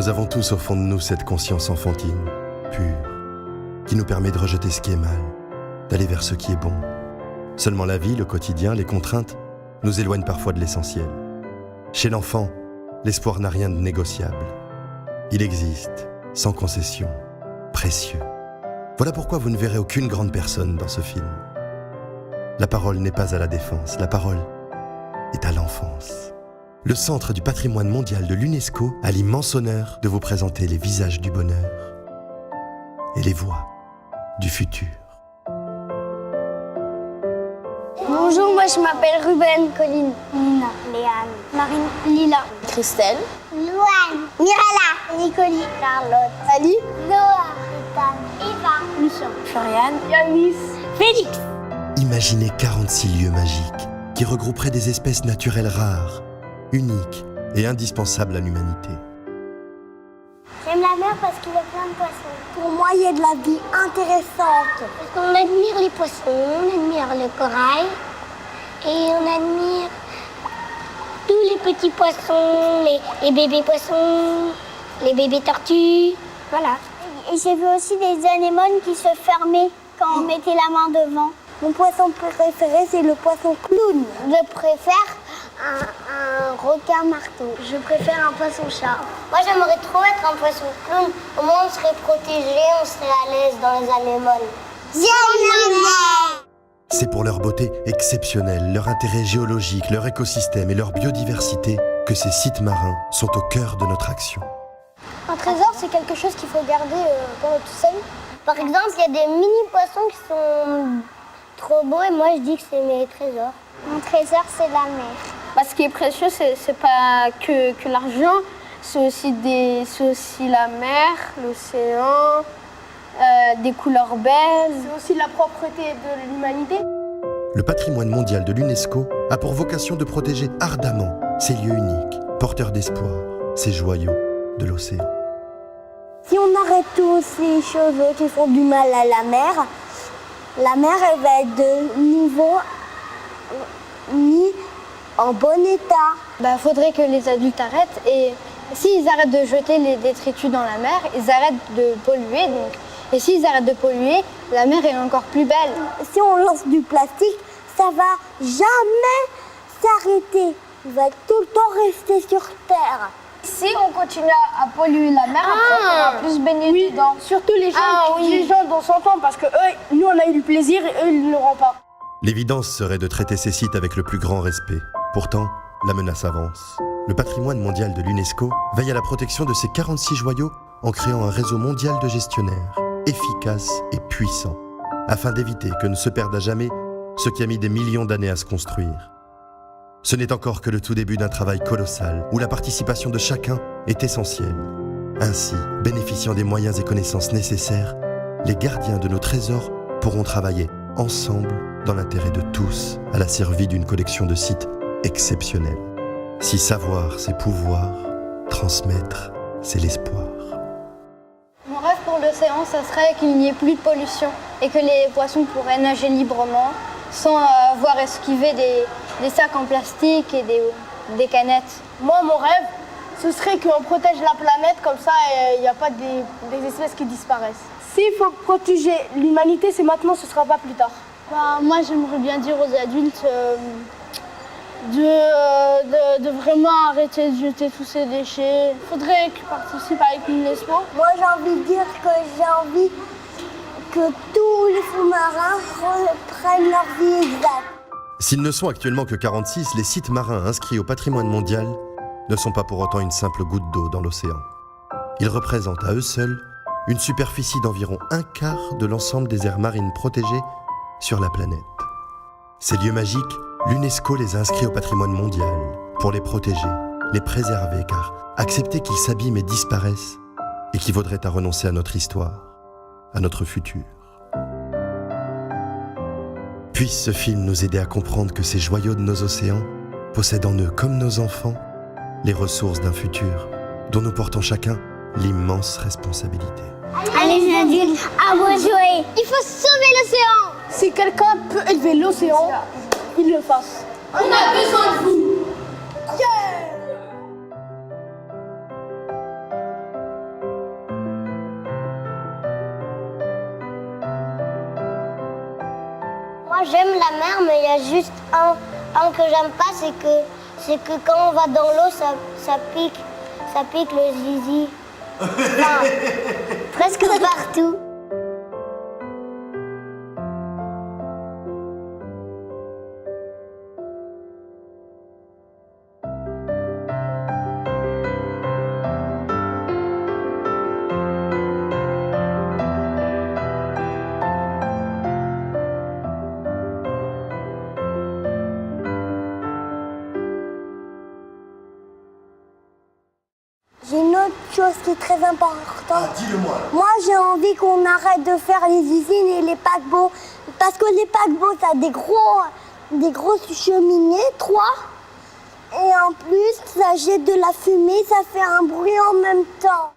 Nous avons tous au fond de nous cette conscience enfantine, pure, qui nous permet de rejeter ce qui est mal, d'aller vers ce qui est bon. Seulement la vie, le quotidien, les contraintes nous éloignent parfois de l'essentiel. Chez l'enfant, l'espoir n'a rien de négociable. Il existe, sans concession, précieux. Voilà pourquoi vous ne verrez aucune grande personne dans ce film. La parole n'est pas à la défense, la parole est à l'enfance. Le Centre du patrimoine mondial de l'UNESCO a l'immense honneur de vous présenter les visages du bonheur et les voix du futur. Bonjour, moi je m'appelle Ruben, Colline, Nina, Léane, Marine, Lila, Christelle, Louane, Mirella, Nicoli, Charlotte, Ali, Noah, Ethan, Eva, Lucien, Floriane, Yanis, Félix. Imaginez 46 lieux magiques qui regrouperaient des espèces naturelles rares, uniques et indispensables à l'humanité. J'aime la mer parce qu'il y a plein de poissons. Pour moi, il y a de la vie intéressante. Parce qu'on admire les poissons, on admire le corail et on admire tous les petits poissons, les bébés poissons, les bébés tortues, voilà. Et j'ai vu aussi des anémones qui se fermaient quand on mettait la main devant. Mon poisson préféré, c'est le poisson clown. Je préfère un requin marteau. Je préfère un poisson chat. Moi, j'aimerais trop être un poisson clown. Au moins, on serait protégé, on serait à l'aise dans les anémones. J'aime la mer! C'est pour leur beauté exceptionnelle, leur intérêt géologique, leur écosystème et leur biodiversité que ces sites marins sont au cœur de notre action. Un trésor, c'est quelque chose qu'il faut garder quand on est tout seul. Par exemple, il y a des mini-poissons qui sont trop beaux et moi, je dis que c'est mes trésors. Mon trésor, c'est la mer. Ce qui est précieux, c'est pas que l'argent, c'est aussi la mer, l'océan, des couleurs belles. C'est aussi la propreté de l'humanité. Le patrimoine mondial de l'UNESCO a pour vocation de protéger ardemment ces lieux uniques, porteurs d'espoir, ces joyaux de l'océan. Si on arrête toutes ces choses qui font du mal à la mer elle va être de nouveau mis en bon état. Faudrait que les adultes arrêtent et s'ils arrêtent de jeter les détritus dans la mer, ils arrêtent de polluer. Et s'ils arrêtent de polluer, la mer est encore plus belle. Si on lance du plastique, ça va jamais s'arrêter. Il va tout le temps rester sur Terre. Si on continue à polluer la mer, après, on va plus se baigner dedans. Surtout les gens dont s'entend, parce que eux, nous on a eu du plaisir et eux ils ne l'auront pas. L'évidence serait de traiter ces sites avec le plus grand respect. Pourtant, la menace avance. Le patrimoine mondial de l'UNESCO veille à la protection de ces 46 joyaux en créant un réseau mondial de gestionnaires, efficace et puissant, afin d'éviter que ne se perde à jamais ce qui a mis des millions d'années à se construire. Ce n'est encore que le tout début d'un travail colossal où la participation de chacun est essentielle. Ainsi, bénéficiant des moyens et connaissances nécessaires, les gardiens de nos trésors pourront travailler ensemble dans l'intérêt de tous à la survie d'une collection de sites exceptionnels. Si savoir, c'est pouvoir, transmettre, c'est l'espoir. Mon rêve pour l'océan, ça serait qu'il n'y ait plus de pollution et que les poissons pourraient nager librement sans avoir esquivé des sacs en plastique et des canettes. Moi mon rêve, ce serait qu'on protège la planète, comme ça il n'y a pas des espèces qui disparaissent. S'il faut protéger l'humanité, c'est maintenant, ce ne sera pas plus tard. Moi j'aimerais bien dire aux adultes de vraiment arrêter de jeter tous ces déchets. Il faudrait qu'ils participent avec l'UNESCO. Moi j'ai envie de dire que tous les sous-marins reprennent leur vie exacte. S'ils ne sont actuellement que 46, les sites marins inscrits au patrimoine mondial ne sont pas pour autant une simple goutte d'eau dans l'océan. Ils représentent à eux seuls une superficie d'environ 1/4 de l'ensemble des aires marines protégées sur la planète. Ces lieux magiques, l'UNESCO les a inscrits au patrimoine mondial pour les protéger, les préserver, car accepter qu'ils s'abîment et disparaissent équivaudrait à renoncer à notre histoire, à notre futur. Puisse ce film nous aider à comprendre que ces joyaux de nos océans possèdent en eux, comme nos enfants, les ressources d'un futur dont nous portons chacun l'immense responsabilité. Allez les adultes, à vous jouer. Il faut sauver l'océan. Si quelqu'un peut élever l'océan, il le fasse. On a besoin de vous. j'aime la mer, mais il y a juste un que j'aime pas, c'est que quand on va dans l'eau, ça pique le zizi. Enfin, presque partout. J'ai une autre chose qui est très importante. Ah, dis-le-moi. Moi, j'ai envie qu'on arrête de faire les usines et les paquebots. Parce que les paquebots, ça a des grosses cheminées, 3. Et en plus, ça jette de la fumée, ça fait un bruit en même temps.